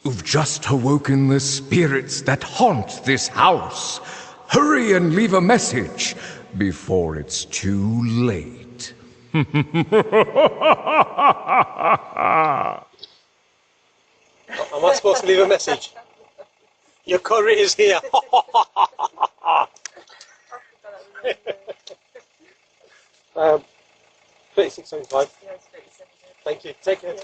You've just awoken the spirits that haunt this house. Hurry and leave a message before it's too late. Am I supposed to leave a message? Your curry is here. 36.75. Thank you. Take care.